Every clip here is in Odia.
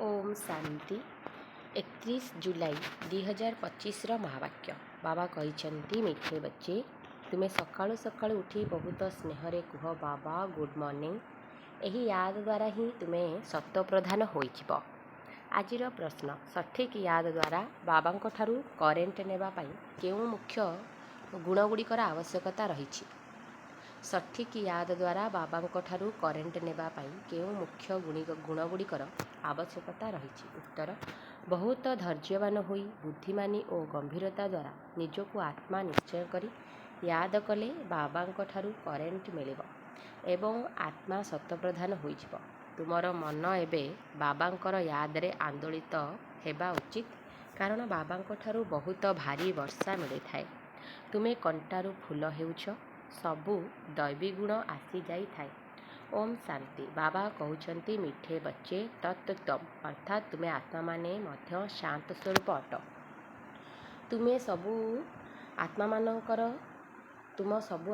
ओम शांति 31 जुलाई 2025 महावाक्य बाबा कहते मिठे बच्चे तुम्हें सकाळु सकाळु उठी बहुत स्नेह कुह बाबा गुड मॉर्निंग। यही याद द्वारा ही तुम्हें सत्व प्रधान होइजिब। आजिर प्रश्न सठिक याद द्वारा बाबा करेन्ट नेबाई केउं मुख्य गुणगुड़िकर आवश्यकता रही। सठिक याद द्वारा बाबा करेन्ट नेबाई केउं मुख्य गुणगुड़िकर आवश्यकता रही। उत्तर बहुत धैर्यवान होई बुद्धिमानी और गंभीरता द्वारा निजको आत्मा निश्चय करी याद कले बाबा करेन्ट मिल एवं आत्मा सत्प्रधान होइजिब। तुमर मन एबे बाबा याद रे आंदोलित हेबा उचित कारण बाबा बहुत भारी वर्षा मिली थाए। तुमे कंटारू फूल हेउछ सबू दैवी गुण आसी जाई थाए। ओम शांति बाबा कहते मिठे बच्चे तत्तम अर्थात तुम्हें आत्मा माने मध्य शांत स्वरूप अट। तुम सबू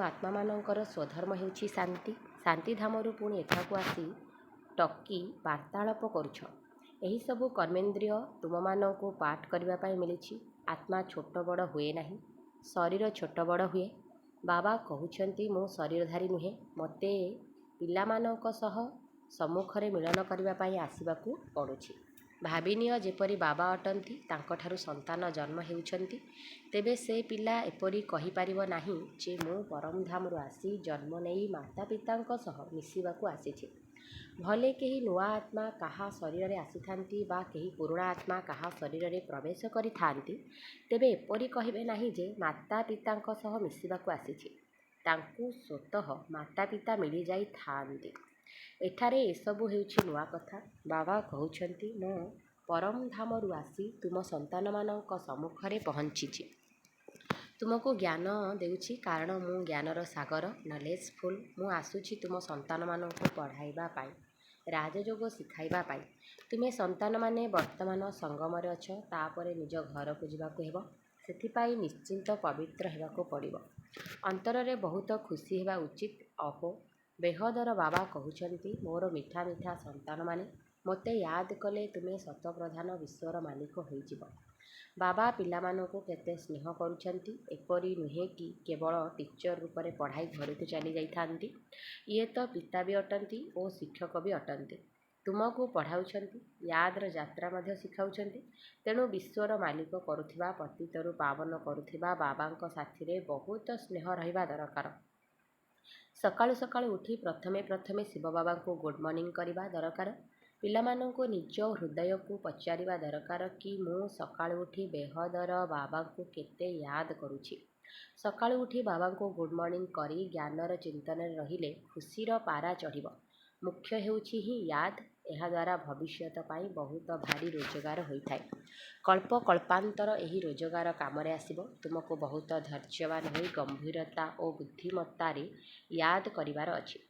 आत्मा मानकर स्वधर्म हेउछि शांति। शांति धामरू पुणी एठाकू आसी टकी वार्तालाप करुछ। एही सबू कर्मेन्द्रिय तुम मानकू पाठ करने मिली। आत्मा छोट बड़ हुए नहीं, शरीर छोट बड़ हुए। बाबा कहते मो शरीरधारी नुहे, मते पिलामानक सह सम्मुखरे मिलन करने आसवाकू पड़ुछि। भाविनिय जेपरी बाबा अटंती तांकठारु संतान जन्म हेउछंती तेबे से पिला एपरी कहि पारिबो नाही जे मु परमधामरु आसी जन्म नेई माता पितांक सह मिसिबाकू आसीछि। भले केही नुआ आत्मा काहा शरीर में आसी थांती बा केही पुराणा आत्मा काहा शरीर में प्रवेश करि थांती तेबे एपरी कहिबे नाही जे माता पितांक सह मिसिबाकू आसीछि। तांकू स्वतः माता पिता मिली जाई थांती। एठारे एसबू हेउछि नुआ कथा। बाबा कहउछंती मो परम धामरु आसी तुम संतान मानक सम्मुखरे पहुंचीछि। तुमको ज्ञान देउछि कारण मु ज्ञानर सागर नॉलेजफुल। मु आसुछि तुम संतान मानक पढ़ाइबा पाई, राजयोग शिखाइबा पाई। तुमे संतान माने वर्तमान संगमरे अछ, तापरे निज घर को जिबाकू हेबो। सेथिपाई निश्चिंत पवित्र हेबाकू पड़िबो। अंतररे बहुत खुशी हेबा उचित। अहो बेहदर बाबा कहउछंती मोर मिठा मिठा संतान माने मोते याद कले तुमे सतप्रधान विश्वर मालिक होइजिब। बाबा पिलामानंकु केते स्नेह करुछंती। एपरी नुहे कि केवल टीचर रूप में पढ़ाई घर को चली जाइथांती। ये तो पिता भी अटंती और शिक्षक भी अटंती। तुमको पढ़ाउछंती, यादर यात्रा मध्य शिखाउछंती। तेणु विश्वर मालिक करुथिबा पतितरु पावन करुथिबा बाबांक साथीरे बहुत स्नेह रहिबा दरकार। सकाळु सकाळु उठी प्रथमे शिव बाबा को गुड मॉर्निंग करवा दरकार। पिलामानंको निज हृदय को पचारिबा दरकार कि मु सकाळु उठी बेहदर बाबा को केते याद करुछि। सकाळु उठी बाबा को गुड मॉर्निंग करी ज्ञानर चिंतन रहिले खुशीर पारा चढ़िब। मुख्य हेउछि ही याद। एहा द्वारा भविष्यत पाई बहुत भारी रोजगार होइथाय। कल्प कल्पांतर एही रोजगार कामरे आसिब। तुमको बहुत धैर्यवान होई गंभीरता और बुद्धिमत्ता रे याद करिवार अछि।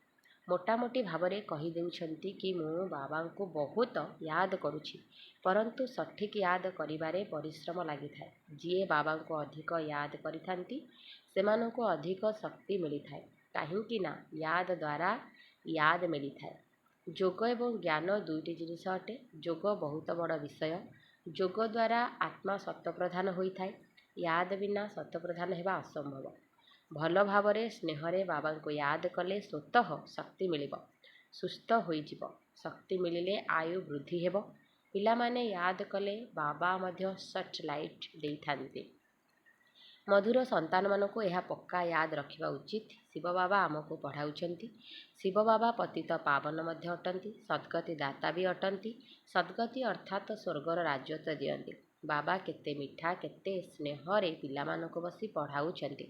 मोटामोटी भावरे कहि देउछंती कि मु बाबा को बहुत याद करुछि, परंतु सठिक याद करिबारे परिश्रम लागि थाए। जिए बाबा को अधिक याद करिथांती सेमानंको अधिक शक्ति मिली थाए। काहेकि ना याद द्वारा याद मिली थाए। जोग एवं ज्ञान दुईटी जिनिस अटे। जोग बहुत बड़ विषय। जोग द्वारा आत्मा सत्प्रधान होई थाए। याद बिना सत्प्रधान हेबा असंभव। भल भावरे स्नेहरे बाबा को याद कले स्वतः शक्ति मिलिब, सुस्थ होइजिब। शक्ति मिलिले आयु वृद्धि हेब। पिलामाने याद कले बाबा मध्य सच लाइट देइथांती। मधुर संतान मानक यह पक्का याद रखिबा उचित। शिव बाबा आमको पढ़ाउछंती। शिव बाबा पतित पावन मध्य अटंती, सद्गति दाता भी अटंती। सद्गति अर्थात स्वर्गर राजत्व दियंती। बाबा केते मिठा केते स्नेहरे पिलामानक बसी पढ़ाउछंती।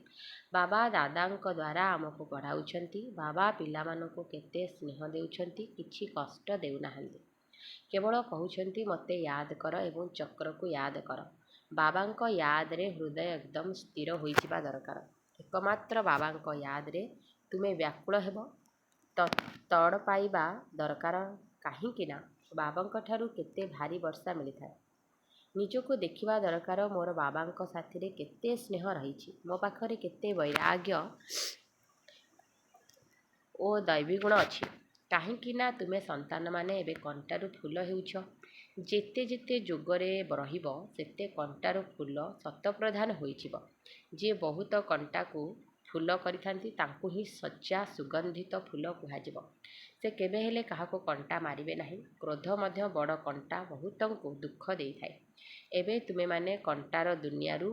बाबा दादांक द्वारा आमको पढ़ाउछंती। बाबा पिलामानक केते स्नेह देउछंती, किछि कष्ट देउनाहांती। केवल कहउछंती मते याद कर एवं चक्र को याद कर। बाबांक याद रे हृदय एकदम स्थिर होइजिबा दरकार। एकमात्र बाबांक याद रे तुमे व्याकुल हेब, तड़ पाइबा दरकार। काहेकि ना बाबांक ठारू केते भारी वर्षा मिली थाए। निजको देखिबा दरकार मोर बाबांक साथी रे केते स्नेह रहिछि, मो पाखरे केते वैराग्य ओ दैवी गुण अछि। କାହିଁକି ନା ତୁମେ ସନ୍ତାନମାନେ ଏବେ କଣ୍ଟାରୁ ଫୁଲ ହେଉଛ। ଯେତେ ଯେତେ ଯୋଗରେ ରହିବ ସେତେ କଣ୍ଟାରୁ ଫୁଲ ଶତପ୍ରଧାନ ହୋଇଯିବ। ଯିଏ ବହୁତ କଣ୍ଟାକୁ ଫୁଲ କରିଥାନ୍ତି ତାଙ୍କୁ ହିଁ ସଜ୍ଜା ସୁଗନ୍ଧିତ ଫୁଲ କୁହାଯିବ। ସେ କେବେ ହେଲେ କାହାକୁ କଣ୍ଟା ମାରିବେ ନାହିଁ। କ୍ରୋଧ ମଧ୍ୟ ବଡ଼ କଣ୍ଟା ବହୁତଙ୍କୁ ଦୁଃଖ ଦେଇଥାଏ। ଏବେ ତୁମେମାନେ କଣ୍ଟାର ଦୁନିଆରୁ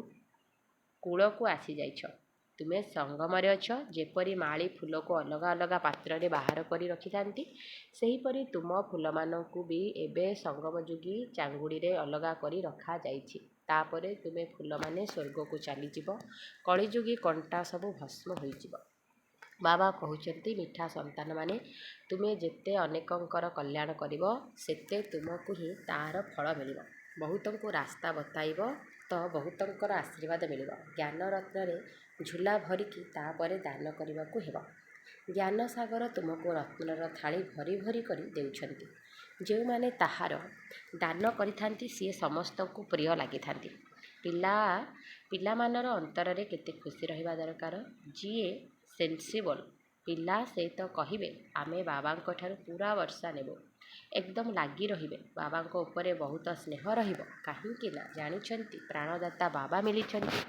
କୂଳକୁ ଆସିଯାଇଛ। ତୁମେ ସଙ୍ଗମରେ ଅଛ। ଯେପରି ମାଳି ଫୁଲକୁ ଅଲଗା ଅଲଗା ପାତ୍ରରେ ବାହାର କରି ରଖିଥାନ୍ତି, ସେହିପରି ତୁମ ଫୁଲମାନଙ୍କୁ ବି ଏବେ ସଙ୍ଗମଯୋଗୀ ଚାଙ୍ଗୁଡ଼ିରେ ଅଲଗା କରି ରଖାଯାଇଛି। ତାପରେ ତୁମେ ଫୁଲମାନେ ସ୍ୱର୍ଗକୁ ଚାଲିଯିବ। କଳିଯୁଗୀ କଣ୍ଟା ସବୁ ଭସ୍ମ ହୋଇଯିବ। ବାବା କହୁଛନ୍ତି, ମିଠା ସନ୍ତାନମାନେ, ତୁମେ ଯେତେ ଅନେକଙ୍କର କଲ୍ୟାଣ କରିବ ସେତେ ତୁମକୁ ହିଁ ତାହାର ଫଳ ମିଳିବ। ବହୁତଙ୍କୁ ରାସ୍ତା ବତାଇବ ତ ବହୁତଙ୍କର ଆଶୀର୍ବାଦ ମିଳିବ। ଜ୍ଞାନ ରତ୍ନରେ ଝୁଲା ଭରିକି ତାପରେ ଦାନ କରିବାକୁ ହେବ। ଜ୍ଞାନ ସାଗର ତୁମକୁ ରତ୍ନର ଥାଳି ଭରି ଭରି କରି ଦେଉଛନ୍ତି। ଯେଉଁମାନେ ତାହାର ଦାନ କରିଥାନ୍ତି ସିଏ ସମସ୍ତଙ୍କୁ ପ୍ରିୟ ଲାଗିଥାନ୍ତି। ପିଲାମାନର ଅନ୍ତରରେ କେତେ ଖୁସି ରହିବା ଦରକାର। ଯିଏ ସେନ୍ସିବଲ୍ ପିଲା ସେ ତ କହିବେ, ଆମେ ବାବାଙ୍କ ଠାରୁ ପୁରା ବର୍ଷା ନେବୁ। ଏକଦମ ଲାଗି ରହିବେ। ବାବାଙ୍କ ଉପରେ ବହୁତ ସ୍ନେହ ରହିବ। କାହିଁକି ନା ଜାଣିଛନ୍ତି ପ୍ରାଣଦାତା ବାବା ମିଳିଛନ୍ତି।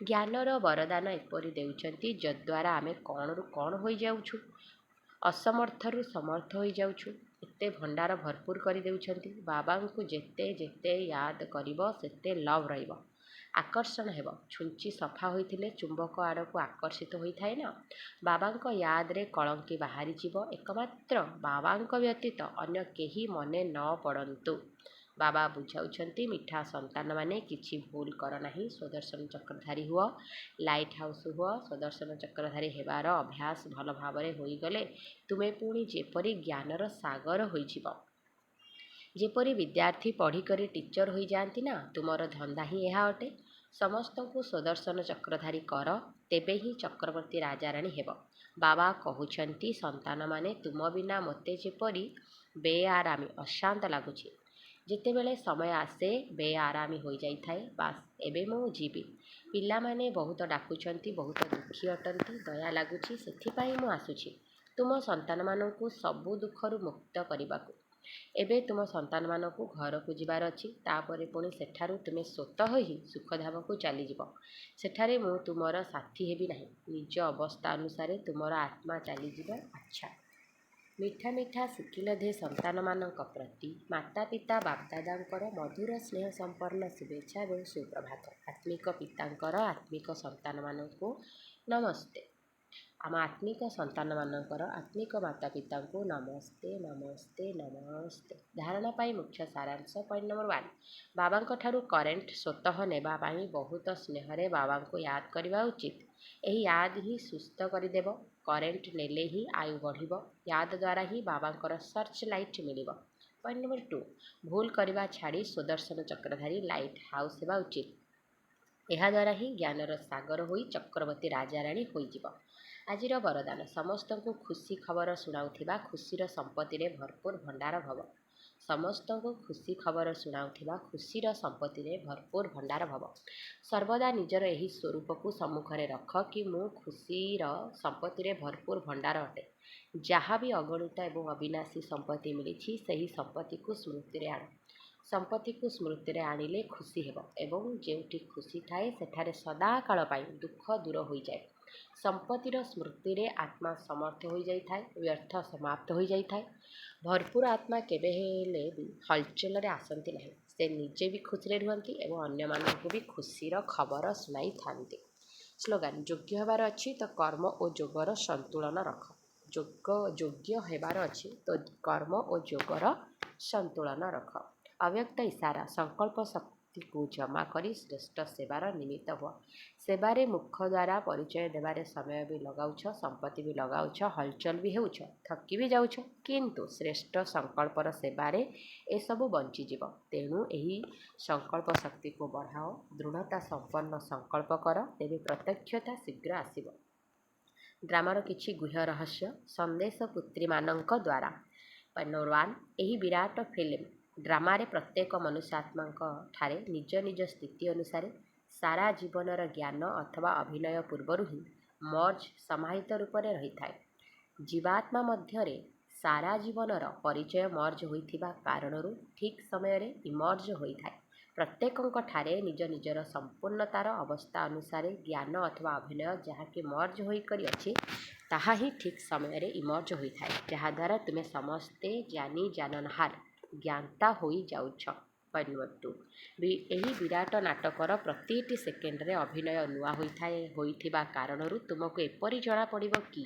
ଜ୍ଞାନର ବରଦାନ ଏପରି ଦେଉଛନ୍ତି ଯଦ୍ୱାରା ଆମେ କଣରୁ କଣ ହୋଇଯାଉଛୁ, ଅସମର୍ଥରୁ ସମର୍ଥ ହୋଇଯାଉଛୁ। ଏତେ ଭଣ୍ଡାର ଭରପୁର କରିଦେଉଛନ୍ତି। ବାବାଙ୍କୁ ଯେତେ ଯେତେ ୟାଦ କରିବ ସେତେ ଲଭ୍ ରହିବ, ଆକର୍ଷଣ ହେବ। ଛୁଞ୍ଚି ସଫା ହୋଇଥିଲେ ଚୁମ୍ବକ ଆଡ଼କୁ ଆକର୍ଷିତ ହୋଇଥାଏ ନା। ବାବାଙ୍କ ୟାଦରେ କଳଙ୍କି ବାହାରିଯିବ। ଏକମାତ୍ର ବାବାଙ୍କ ବ୍ୟତୀତ ଅନ୍ୟ କେହି ମନେ ନ ପଡ଼ନ୍ତୁ। ବାବା ବୁଝାଉଛନ୍ତି, ମିଠା ସନ୍ତାନମାନେ କିଛି ଭୁଲ କର ନାହିଁ। ସ୍ୱଦର୍ଶନ ଚକ୍ରଧାରୀ ହୁଅ, ଲାଇଟ୍ ହାଉସ୍ ହୁଅ। ସ୍ୱଦର୍ଶନ ଚକ୍ରଧାରୀ ହେବାର ଅଭ୍ୟାସ ଭଲ ଭାବରେ ହୋଇଗଲେ ତୁମେ ପୁଣି ଯେପରି ଜ୍ଞାନର ସାଗର ହୋଇଯିବ। ଯେପରି ବିଦ୍ୟାର୍ଥୀ ପଢ଼ିକରି ଟିଚର ହୋଇଯାଆନ୍ତି ନା, ତୁମର ଧନ୍ଦା ହିଁ ଏହା ଅଟେ। ସମସ୍ତଙ୍କୁ ସ୍ୱଦର୍ଶନ ଚକ୍ରଧାରୀ କର, ତେବେ ହିଁ ଚକ୍ରବର୍ତ୍ତୀ ରାଜାରାଣୀ ହେବ। ବାବା କହୁଛନ୍ତି, ସନ୍ତାନମାନେ, ତୁମ ବିନା ମୋତେ ଯେପରି ବେଆରାମୀ ଅଶାନ୍ତ ଲାଗୁଛି। ଯେତେବେଳେ ସମୟ ଆସେ ବେଆରାମୀ ହୋଇଯାଇଥାଏ। ବାସ୍ ଏବେ ମୁଁ ଯିବି। ପିଲାମାନେ ବହୁତ ଡାକୁଛନ୍ତି, ବହୁତ ଦୁଃଖୀ ଅଟନ୍ତି। ଦୟା ଲାଗୁଛି, ସେଥିପାଇଁ ମୁଁ ଆସୁଛି ତୁମ ସନ୍ତାନମାନଙ୍କୁ ସବୁ ଦୁଃଖରୁ ମୁକ୍ତ କରିବାକୁ। ଏବେ ତୁମ ସନ୍ତାନମାନଙ୍କୁ ଘରକୁ ଯିବାର ଅଛି। ତାପରେ ପୁଣି ସେଠାରୁ ତୁମେ ସ୍ୱତଃ ହିଁ ସୁଖଧାମକୁ ଚାଲିଯିବ। ସେଠାରେ ମୁଁ ତୁମର ସାଥୀ ହେବି ନାହିଁ। ନିଜ ଅବସ୍ଥା ଅନୁସାରେ ତୁମର ଆତ୍ମା ଚାଲିଯିବ। ଆଚ୍ଛା, ମିଠା ମିଠା ଶିଖିଲଧେ ସନ୍ତାନମାନଙ୍କ ପ୍ରତି ମାତା ପିତା ବାପଦାଦାଙ୍କର ମଧୁର ସ୍ନେହ ସମ୍ପନ୍ନ ଶୁଭେଚ୍ଛା ଏବଂ ସୁପ୍ରଭାତ। ଆତ୍ମିକ ପିତାଙ୍କର ଆତ୍ମିକ ସନ୍ତାନମାନଙ୍କୁ ନମସ୍ତେ। ଆମ ଆତ୍ମିକ ସନ୍ତାନମାନଙ୍କର ଆତ୍ମିକ ମାତା ପିତାଙ୍କୁ ନମସ୍ତେ ନମସ୍ତେ ନମସ୍ତେ। ଧାରଣା ପାଇଁ ମୁଖ୍ୟ ସାରାଂଶ। ପଏଣ୍ଟ ନମ୍ବର 1, ବାବାଙ୍କ ଠାରୁ କରେଣ୍ଟ ସ୍ୱତଃ ନେବା ପାଇଁ ବହୁତ ସ୍ନେହରେ ବାବାଙ୍କୁ ୟାଦ କରିବା ଉଚିତ। ଏହି ୟାଦ ହିଁ ସୁସ୍ଥ କରିଦେବ। କରେଣ୍ଟ ନେଲେ ହିଁ ଆୟୁ ବଢ଼ିବ। ୟାଦ ଦ୍ୱାରା ହିଁ ବାବାଙ୍କର ସର୍ଚ୍ଚ ଲାଇଟ୍ ମିଳିବ। ପଏଣ୍ଟ ନମ୍ବର 2, ଭୁଲ କରିବା ଛାଡ଼ି ସ୍ୱଦର୍ଶନ ଚକ୍ରଧାରୀ ଲାଇଟ୍ ହାଉସ୍ ହେବା ଉଚିତ। ଏହାଦ୍ୱାରା ହିଁ ଜ୍ଞାନର ସାଗର ହୋଇ ଚକ୍ରବର୍ତ୍ତୀ ରାଜାରାଣୀ ହୋଇଯିବ। ଆଜିର ବରଦାନ। ସମସ୍ତଙ୍କୁ ଖୁସି ଖବର ଶୁଣାଉଥିବା ଖୁସିର ସମ୍ପତ୍ତିରେ ଭରପୁର ଭଣ୍ଡାର ଭବ। ସମସ୍ତଙ୍କୁ ଖୁସି ଖବର ଶୁଣାଉଥିବା ଖୁସିର ସମ୍ପତ୍ତିରେ ଭରପୁର ଭଣ୍ଡାର ଭବ। ସର୍ବଦା ନିଜର ଏହି ସ୍ୱରୂପକୁ ସମ୍ମୁଖରେ ରଖ କି ମୁଁ ଖୁସିର ସମ୍ପତ୍ତିରେ ଭରପୁର ଭଣ୍ଡାର ଅଟେ। ଯାହା ବି ଅଗଣିତ ଏବଂ ଅବିନାଶୀ ସମ୍ପତ୍ତି ମିଳିଛି ସେହି ସମ୍ପତ୍ତିକୁ ସ୍ମୃତିରେ ଆଣ। ସମ୍ପତ୍ତିକୁ ସ୍ମୃତିରେ ଆଣିଲେ ଖୁସି ହେବ ଏବଂ ଯେଉଁଠି ଖୁସି ଥାଏ ସେଠାରେ ସଦାକାଳ ପାଇଁ ଦୁଃଖ ଦୂର ହୋଇଯାଏ। ସମ୍ପତ୍ତିର ସ୍ମୃତିରେ ଆତ୍ମା ସମର୍ଥ ହୋଇଯାଇଥାଏ, ବ୍ୟର୍ଥ ସମାପ୍ତ ହୋଇଯାଇଥାଏ। ଭରପୁର ଆତ୍ମା କେବେ ହେଲେ ବି ହଲଚଲରେ ଆସନ୍ତି ନାହିଁ। ସେ ନିଜେ ବି ଖୁସିରେ ରୁହନ୍ତି ଏବଂ ଅନ୍ୟମାନଙ୍କୁ ବି ଖୁସିର ଖବର ଶୁଣାଇଥାନ୍ତି। ସ୍ଲୋଗାନ, ଯୋଗ୍ୟ ହେବାର ଅଛି ତ କର୍ମ ଓ ଯୋଗର ସନ୍ତୁଳନ ରଖ। ଯୋଗ୍ୟ ହେବାର ଅଛି ତ କର୍ମ ଓ ଯୋଗର ସନ୍ତୁଳନ ରଖ। ଅବ୍ୟକ୍ତ ଇସାରା, ସଂକଳ୍ପ ଶକ୍ତିକୁ ଜମା କରି ଶ୍ରେଷ୍ଠ ସେବାର ନିମିତ୍ତ ହୁଅ। ସେବାରେ ମୁଖ ଦ୍ୱାରା ପରିଚୟ ଦେବାରେ ସମୟ ବି ଲଗାଉଛ, ସମ୍ପତ୍ତି ବି ଲଗାଉଛ, ହଲଚଲ ବି ହେଉଛ, ଥକି ବି ଯାଉଛ, କିନ୍ତୁ ଶ୍ରେଷ୍ଠ ସଂକଳ୍ପର ସେବାରେ ଏସବୁ ବଞ୍ଚିଯିବ। ତେଣୁ ଏହି ସଂକଳ୍ପ ଶକ୍ତିକୁ ବଢ଼ାଅ, ଦୃଢ଼ତା ସମ୍ପନ୍ନ ସଂକଳ୍ପ କର, ତେବେ ପ୍ରତ୍ୟକ୍ଷତା ଶୀଘ୍ର ଆସିବ। ଡ୍ରାମାର କିଛି ଗୁହ୍ୟ ରହସ୍ୟ ସନ୍ଦେଶ ପୁତ୍ରୀମାନଙ୍କ ଦ୍ୱାରା। ପଏଣ୍ଟ ନମ୍ବର 1, ଏହି ବିରାଟ ଫିଲ୍ମ ଡ୍ରାମାରେ ପ୍ରତ୍ୟେକ ମନୁଷ୍ୟାତ୍ମାଙ୍କ ଠାରେ ନିଜ ନିଜ ସ୍ଥିତି ଅନୁସାରେ ସାରା ଜୀବନର ଜ୍ଞାନ ଅଥବା ଅଭିନୟ ପୂର୍ବରୁ ହିଁ ମର୍ଜ ସମାହିତ ରୂପରେ ରହିଥାଏ। ଜୀବାତ୍ମା ମଧ୍ୟରେ ସାରା ଜୀବନର ପରିଚୟ ମର୍ଜ ହୋଇଥିବା କାରଣରୁ ଠିକ୍ ସମୟରେ ଇମର୍ଜ ହୋଇଥାଏ। ପ୍ରତ୍ୟେକଙ୍କଠାରେ ନିଜ ନିଜର ସମ୍ପୂର୍ଣ୍ଣତାର ଅବସ୍ଥା ଅନୁସାରେ ଜ୍ଞାନ ଅଥବା ଅଭିନୟ ଯାହାକି ମର୍ଜ ହୋଇକରି ଅଛି ତାହା ହିଁ ଠିକ୍ ସମୟରେ ଇମର୍ଜ ହୋଇଥାଏ, ଯାହାଦ୍ୱାରା ତୁମେ ସମସ୍ତେ ଜାନି ଜାନନହାର ଜ୍ଞାତା ହୋଇଯାଉଛ। ପଏଣ୍ଟ ନମ୍ବର 2, ଏହି ବିରାଟ ନାଟକର ପ୍ରତିଟି ସେକେଣ୍ଡରେ ଅଭିନୟ ନୂଆ ହୋଇଥିବା କାରଣରୁ ତୁମକୁ ଏପରି ଜଣାପଡ଼ିବ କି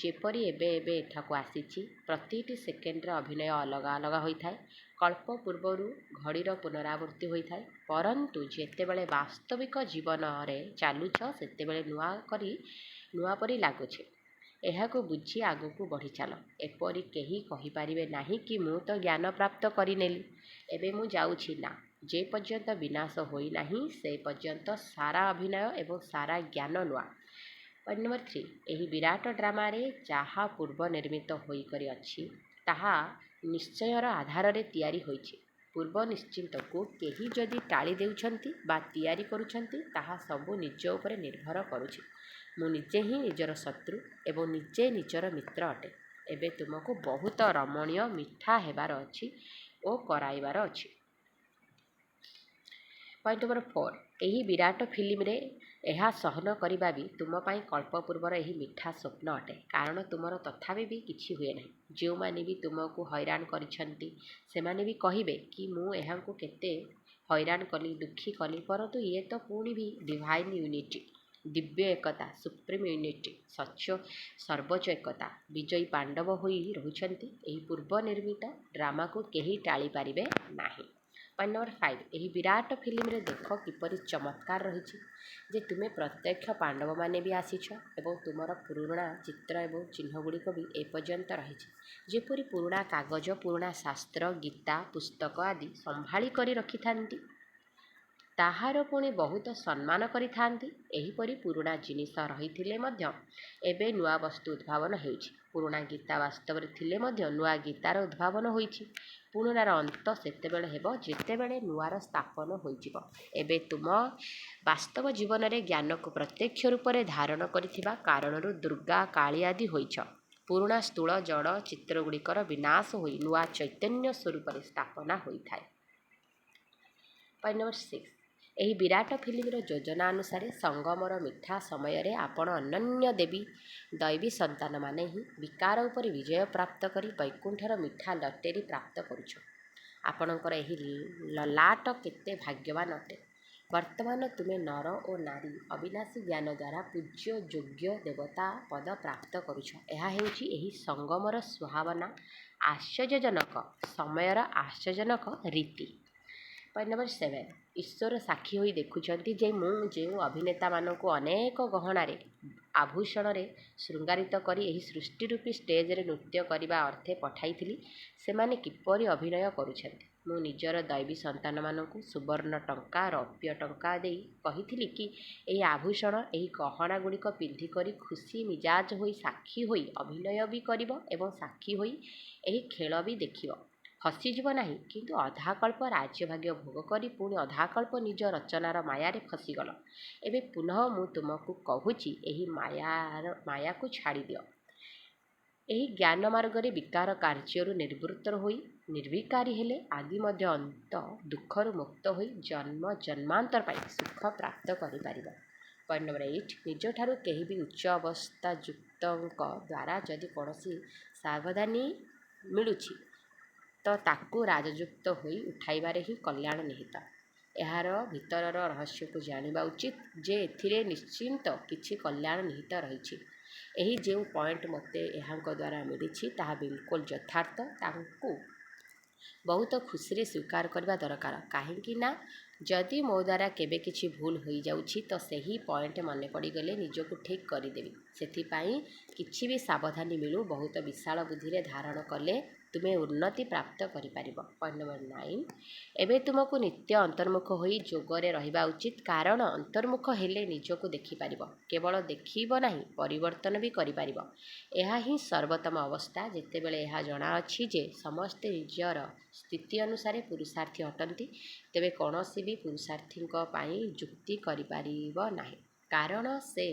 ଯେପରି ଏବେ ଏବେ ଏଠାକୁ ଆସିଛି। ପ୍ରତିଟି ସେକେଣ୍ଡରେ ଅଭିନୟ ଅଲଗା ଅଲଗା ହୋଇଥାଏ। କଳ୍ପ ପୂର୍ବରୁ ଘଡ଼ିର ପୁନରାବୃତ୍ତି ହୋଇଥାଏ, ପରନ୍ତୁ ଯେତେବେଳେ ବାସ୍ତବିକ ଜୀବନରେ ଚାଲୁଛ ସେତେବେଳେ ନୂଆ ପରି ଲାଗୁଛି। ଏହାକୁ ବୁଝି ଆଗକୁ ବଢ଼ିଚାଲ। ଏପରି କେହି କହିପାରିବେ ନାହିଁ କି ମୁଁ ତ ଜ୍ଞାନ ପ୍ରାପ୍ତ କରିନେଲି, ଏବେ ମୁଁ ଯାଉଛି। ନା, ଯେ ପର୍ଯ୍ୟନ୍ତ ବିନାଶ ହୋଇନାହିଁ ସେ ପର୍ଯ୍ୟନ୍ତ ସାରା ଅଭିନୟ ଏବଂ ସାରା ଜ୍ଞାନ ନୂଆ। ପଏଣ୍ଟ ନମ୍ବର 3, ଏହି ବିରାଟ ଡ୍ରାମାରେ ଯାହା ପୂର୍ବ ନିର୍ମିତ ହୋଇକରି ଅଛି ତାହା ନିଶ୍ଚୟର ଆଧାରରେ ତିଆରି ହୋଇଛି। ପୂର୍ବ ନିଶ୍ଚିତକୁ କେହି ଯଦି ଟାଳି ଦେଉଛନ୍ତି ବା ତିଆରି କରୁଛନ୍ତି ତାହା ସବୁ ନିଜ ଉପରେ ନିର୍ଭର କରୁଛି। ମୁଁ ନିଜେ ହିଁ ନିଜର ଶତ୍ରୁ ଏବଂ ନିଜେ ନିଜର ମିତ୍ର ଅଟେ। ଏବେ ତୁମକୁ ବହୁତ ରମଣୀୟ ମିଠା ହେବାର ଅଛି ଓ କରାଇବାର ଅଛି। ପଏଣ୍ଟ ନମ୍ବର 4, ଏହି ବିରାଟ ଫିଲ୍ମରେ ଏହା ସହନ କରିବା ବି ତୁମ ପାଇଁ କଳ୍ପ ପୂର୍ବର ଏହି ମିଠା ସ୍ୱପ୍ନ ଅଟେ, କାରଣ ତୁମର ତଥାପି ବି କିଛି ହୁଏ ନାହିଁ। ଯେଉଁମାନେ ବି ତୁମକୁ ହଇରାଣ କରିଛନ୍ତି ସେମାନେ ବି କହିବେ କି ମୁଁ ଏହାଙ୍କୁ କେତେ ହଇରାଣ କଲି, ଦୁଃଖୀ କଲି, ପରନ୍ତୁ ଇଏ ତ ପୁଣି ବି ଡିଭାଇନ୍ ୟୁନିଟି, ଦିବ୍ୟ ଏକତା, ସୁପ୍ରିମ୍ ୟୁନିଟି, ସର୍ବୋଚ୍ଚ ଏକତା, ବିଜୟୀ ପାଣ୍ଡବ ହୋଇ ରହୁଛନ୍ତି। ଏହି ପୂର୍ବ ନିର୍ମିତ ଡ୍ରାମାକୁ କେହି ଟାଳି ପାରିବେ ନାହିଁ। ପଏଣ୍ଟ ନମ୍ବର 5, ଏହି ବିରାଟ ଫିଲ୍ମରେ ଦେଖ କିପରି ଚମତ୍କାର ରହିଛି ଯେ ତୁମେ ପ୍ରତ୍ୟକ୍ଷ ପାଣ୍ଡବମାନେ ବି ଆସିଛ ଏବଂ ତୁମର ପୁରୁଣା ଚିତ୍ର ଏବଂ ଚିହ୍ନଗୁଡ଼ିକ ବି ଏପର୍ଯ୍ୟନ୍ତ ରହିଛି। ଯେପରି ପୁରୁଣା କାଗଜ, ପୁରୁଣା ଶାସ୍ତ୍ର, ଗୀତା, ପୁସ୍ତକ ଆଦି ସମ୍ଭାଳି କରି ରଖିଥାନ୍ତି, ତାହାର ପୁଣି ବହୁତ ସମ୍ମାନ କରିଥାନ୍ତି। ଏହିପରି ପୁରୁଣା ଜିନିଷ ରହିଥିଲେ ମଧ୍ୟ ଏବେ ନୂଆ ବସ୍ତୁ ଉଦ୍ଭାବନ ହେଉଛି। ପୁରୁଣା ଗୀତା ବାସ୍ତବରେ ଥିଲେ ମଧ୍ୟ ନୂଆ ଗୀତାର ଉଦ୍ଭାବନ ହୋଇଛି। ପୁରୁଣାର ଅନ୍ତ ସେତେବେଳେ ହେବ ଯେତେବେଳେ ନୂଆର ସ୍ଥାପନ ହୋଇଯିବ। ଏବେ ତୁମ ବାସ୍ତବ ଜୀବନରେ ଜ୍ଞାନକୁ ପ୍ରତ୍ୟକ୍ଷ ରୂପରେ ଧାରଣ କରିଥିବା କାରଣରୁ ଦୁର୍ଗା, କାଳୀ ଆଦି ହୋଇଛ। ପୁରୁଣା ସ୍ଥୂଳ ଜଡ଼ ଚିତ୍ରଗୁଡ଼ିକର ବିନାଶ ହୋଇ ନୂଆ ଚୈତନ୍ୟ ସ୍ୱରୂପରେ ସ୍ଥାପନା ହୋଇଥାଏ। ପଏଣ୍ଟ ନମ୍ବର 6, ଏହି ବିରାଟ ଫିଲ୍ମର ଯୋଜନା ଅନୁସାରେ ସଙ୍ଗମର ମିଠା ସମୟରେ ଆପଣ ଅନନ୍ୟ ଦୈବୀ ସନ୍ତାନମାନେ ହିଁ ବିକାର ଉପରେ ବିଜୟ ପ୍ରାପ୍ତ କରି ବୈକୁଣ୍ଠର ମିଠା ଲଟେରୀ ପ୍ରାପ୍ତ କରୁଛ। ଆପଣଙ୍କର ଏହି ଲଲାଟ କେତେ ଭାଗ୍ୟବାନ ଅଟେ। ବର୍ତ୍ତମାନ ତୁମେ ନର ଓ ନାରୀ ଅବିନାଶୀ ଜ୍ଞାନ ଦ୍ୱାରା ପୂଜ୍ୟ ଯୋଗ୍ୟ ଦେବତା ପଦ ପ୍ରାପ୍ତ କରୁଛ। ଏହା ହେଉଛି ଏହି ସଙ୍ଗମର ସୁହାବନା ଆଶ୍ଚର୍ଯ୍ୟଜନକ ସମୟର ଆଶ୍ଚର୍ଯ୍ୟଜନକ ରୀତି। ପଏଣ୍ଟ ନମ୍ବର 7, ଈଶ୍ୱର ସାକ୍ଷୀ ହୋଇ ଦେଖୁଛନ୍ତି ଯେ ମୁଁ ଯେଉଁ ଅଭିନେତାମାନଙ୍କୁ ଅନେକ ଗହଣାରେ ଆଭୂଷଣରେ ଶୃଙ୍ଗାରିତ କରି ଏହି ସୃଷ୍ଟିରୂପୀ ଷ୍ଟେଜରେ ନୃତ୍ୟ କରିବା ଅର୍ଥେ ପଠାଇଥିଲି ସେମାନେ କିପରି ଅଭିନୟ କରୁଛନ୍ତି। ମୁଁ ନିଜର ଦୈବୀ ସନ୍ତାନମାନଙ୍କୁ ସୁବର୍ଣ୍ଣ ଟଙ୍କା, ରୌପ୍ୟ ଟଙ୍କା ଦେଇ କହିଥିଲି କି ଏହି ଆଭୂଷଣ, ଏହି ଗହଣାଗୁଡ଼ିକ ପିନ୍ଧିକରି ଖୁସି ମିଜାଜ ହୋଇ ସାକ୍ଷୀ ହୋଇ ଅଭିନୟ ବି କରିବ ଏବଂ ସାକ୍ଷୀ ହୋଇ ଏହି ଖେଳ ବି ଦେଖିବ। ଫସିଯିବ ନାହିଁ, କିନ୍ତୁ ଅଧାକଳ୍ପ ରାଜ୍ୟଭାଗ୍ୟ ଭୋଗ କରି ପୁଣି ଅଧାକଳ୍ପ ନିଜ ରଚନାର ମାୟାରେ ଫସିଗଲ। ଏବେ ପୁନଃ ମୁଁ ତୁମକୁ କହୁଛି ଏହି ମାୟାକୁ ଛାଡ଼ିଦିଅ। ଏହି ଜ୍ଞାନ ମାର୍ଗରେ ବିକାର କାର୍ଯ୍ୟରୁ ନିବୃତ୍ତ ହୋଇ ନିର୍ବିକାରୀ ହେଲେ ଆଦି ମଧ୍ୟ ଅନ୍ତ ଦୁଃଖରୁ ମୁକ୍ତ ହୋଇ ଜନ୍ମ ଜନ୍ମାନ୍ତର ପାଇଁ ସୁଖ ପ୍ରାପ୍ତ କରିପାରିବ। ପଏଣ୍ଟ ନମ୍ବର 8, ନିଜଠାରୁ କେହି ବି ଉଚ୍ଚ ଅବସ୍ଥାଯୁକ୍ତଙ୍କ ଦ୍ୱାରା ଯଦି କୌଣସି ସାବଧାନୀ ମିଳୁଛି ତ ତାକୁ ରାଜଯୁକ୍ତ ହୋଇ ଉଠାଇବାରେ ହିଁ କଲ୍ୟାଣ ନିହିତ। ଏହାର ଭିତରର ରହସ୍ୟକୁ ଜାଣିବା ଉଚିତ ଯେ ଏଥିରେ ନିଶ୍ଚିନ୍ତ କିଛି କଲ୍ୟାଣ ନିହିତ ରହିଛି। ଏହି ଯେଉଁ ପଏଣ୍ଟ ମୋତେ ଏହାଙ୍କ ଦ୍ୱାରା ମିଳିଛି ତାହା ବିଲକୁଲ ଯଥାର୍ଥ। ତାଙ୍କୁ ବହୁତ ଖୁସିରେ ସ୍ୱୀକାର କରିବା ଦରକାର, କାହିଁକି ନା ଯଦି ମୋ ଦ୍ୱାରା କେବେ କିଛି ଭୁଲ ହୋଇଯାଉଛି ତ ସେହି ପଏଣ୍ଟ ମନେ ପଡ଼ିଗଲେ ନିଜକୁ ଠିକ୍ କରିଦେବି। ସେଥିପାଇଁ କିଛି ବି ସାବଧାନୀ ମିଳୁ ବହୁତ ବିଶାଳ ବୁଦ୍ଧିରେ ଧାରଣ କଲେ ତୁମେ ଉନ୍ନତି ପ୍ରାପ୍ତ କରିପାରିବ। ପଏଣ୍ଟ ନମ୍ବର 9, ଏବେ ତୁମକୁ ନିତ୍ୟ ଅନ୍ତର୍ମୁଖ ହୋଇ ଯୋଗରେ ରହିବା ଉଚିତ, କାରଣ ଅନ୍ତର୍ମୁଖ ହେଲେ ନିଜକୁ ଦେଖିପାରିବ। କେବଳ ଦେଖିବ ନାହିଁ, ପରିବର୍ତ୍ତନ ବି କରିପାରିବ। ଏହା ହିଁ ସର୍ବୋତ୍ତମ ଅବସ୍ଥା। ଯେତେବେଳେ ଏହା ଜଣାଅଛି ଯେ ସମସ୍ତେ ନିଜର ସ୍ଥିତି ଅନୁସାରେ ପୁରୁଷାର୍ଥୀ ଅଟନ୍ତି, ତେବେ କୌଣସି ବି ପୁରୁଷାର୍ଥୀଙ୍କ ପାଇଁ ଯୁକ୍ତି କରିପାରିବ ନାହିଁ। କାରଣ ସେ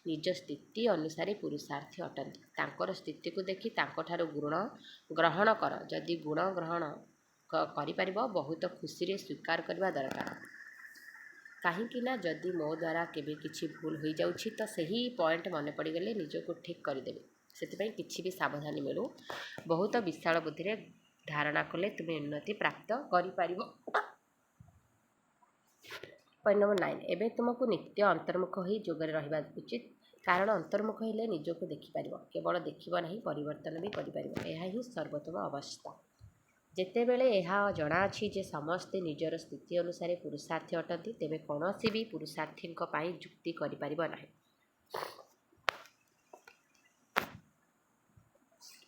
ନିଜ ସ୍ଥିତି ଅନୁସାରେ ପୁରୁଷାର୍ଥୀ ଅଟନ୍ତି। ତାଙ୍କର ସ୍ଥିତିକୁ ଦେଖି ତାଙ୍କଠାରୁ ଗୁଣ ଗ୍ରହଣ କର। ଯଦି ଗୁଣ ଗ୍ରହଣ କରିପାରିବ ବହୁତ ଖୁସିରେ ସ୍ୱୀକାର କରିବା ଦରକାର। କାହିଁକି ନା ଯଦି ମୋ ଦ୍ୱାରା କେବେ କିଛି ଭୁଲ ହୋଇଯାଉଛି ତ ସେହି ପଏଣ୍ଟ ମନେ ପଡ଼ିଗଲେ ନିଜକୁ ଠିକ୍ କରିଦେବେ। ସେଥିପାଇଁ କିଛି ବି ସାବଧାନୀ ମିଳୁ। ବହୁତ ବିଶାଳ ବୁଦ୍ଧିରେ ଧାରଣା କଲେ ତୁମେ ଉନ୍ନତି ପ୍ରାପ୍ତ କରିପାରିବ। ପଏଣ୍ଟ ନମ୍ବର 9, ଏବେ ତୁମକୁ ନିତ୍ୟ ଅନ୍ତର୍ମୁଖ ହୋଇ ଯୋଗରେ ରହିବା ଉଚିତ। କାରଣ ଅନ୍ତର୍ମୁଖ ହେଲେ ନିଜକୁ ଦେଖିପାରିବ। କେବଳ ଦେଖିବ ନାହିଁ, ପରିବର୍ତ୍ତନ ବି କରିପାରିବ। ଏହା ହିଁ ସର୍ବୋତ୍ତମ ଅବସ୍ଥା। ଯେତେବେଳେ ଏହା ଜଣାଅଛି ଯେ ସମସ୍ତେ ନିଜର ସ୍ଥିତି ଅନୁସାରେ ପୁରୁଷାର୍ଥୀ ଅଟନ୍ତି, ତେବେ କୌଣସି ବି ପୁରୁଷାର୍ଥୀଙ୍କ ପାଇଁ ଯୁକ୍ତି କରିପାରିବ ନାହିଁ।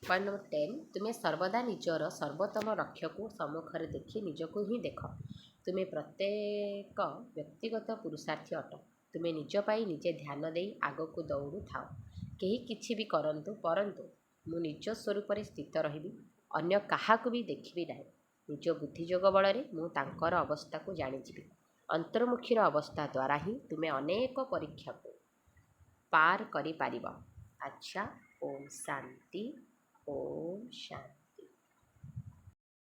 ପଏଣ୍ଟ ନମ୍ବର 10, ତୁମେ ସର୍ବଦା ନିଜର ସର୍ବୋତ୍ତମ ଲକ୍ଷ୍ୟକୁ ସମ୍ମୁଖରେ ଦେଖି ନିଜକୁ ହିଁ ଦେଖ। ତୁମେ ପ୍ରତ୍ୟେକ ବ୍ୟକ୍ତିଗତ ପୁରୁଷାର୍ଥୀ ଅଟ। ତୁମେ ନିଜ ପାଇଁ ନିଜେ ଧ୍ୟାନ ଦେଇ ଆଗକୁ ଦୌଡ଼ୁଥାଅ। କେହି କିଛି ବି କରନ୍ତୁ, ପରନ୍ତୁ ମୁଁ ନିଜ ସ୍ୱରୂପରେ ସ୍ଥିତ ରହିବି, ଅନ୍ୟ କାହାକୁ ବି ଦେଖିବି ନାହିଁ। ନିଜ ବୁଦ୍ଧିଯୋଗ ବଳରେ ମୁଁ ତାଙ୍କର ଅବସ୍ଥାକୁ ଜାଣିଯିବି। ଅନ୍ତର୍ମୁଖୀର ଅବସ୍ଥା ଦ୍ୱାରା ହିଁ ତୁମେ ଅନେକ ପରୀକ୍ଷାକୁ ପାର କରିପାରିବ। ଆଚ୍ଛା, ଓମ୍ ଶାନ୍ତି, ଓମ୍ ଶାନ୍ତି।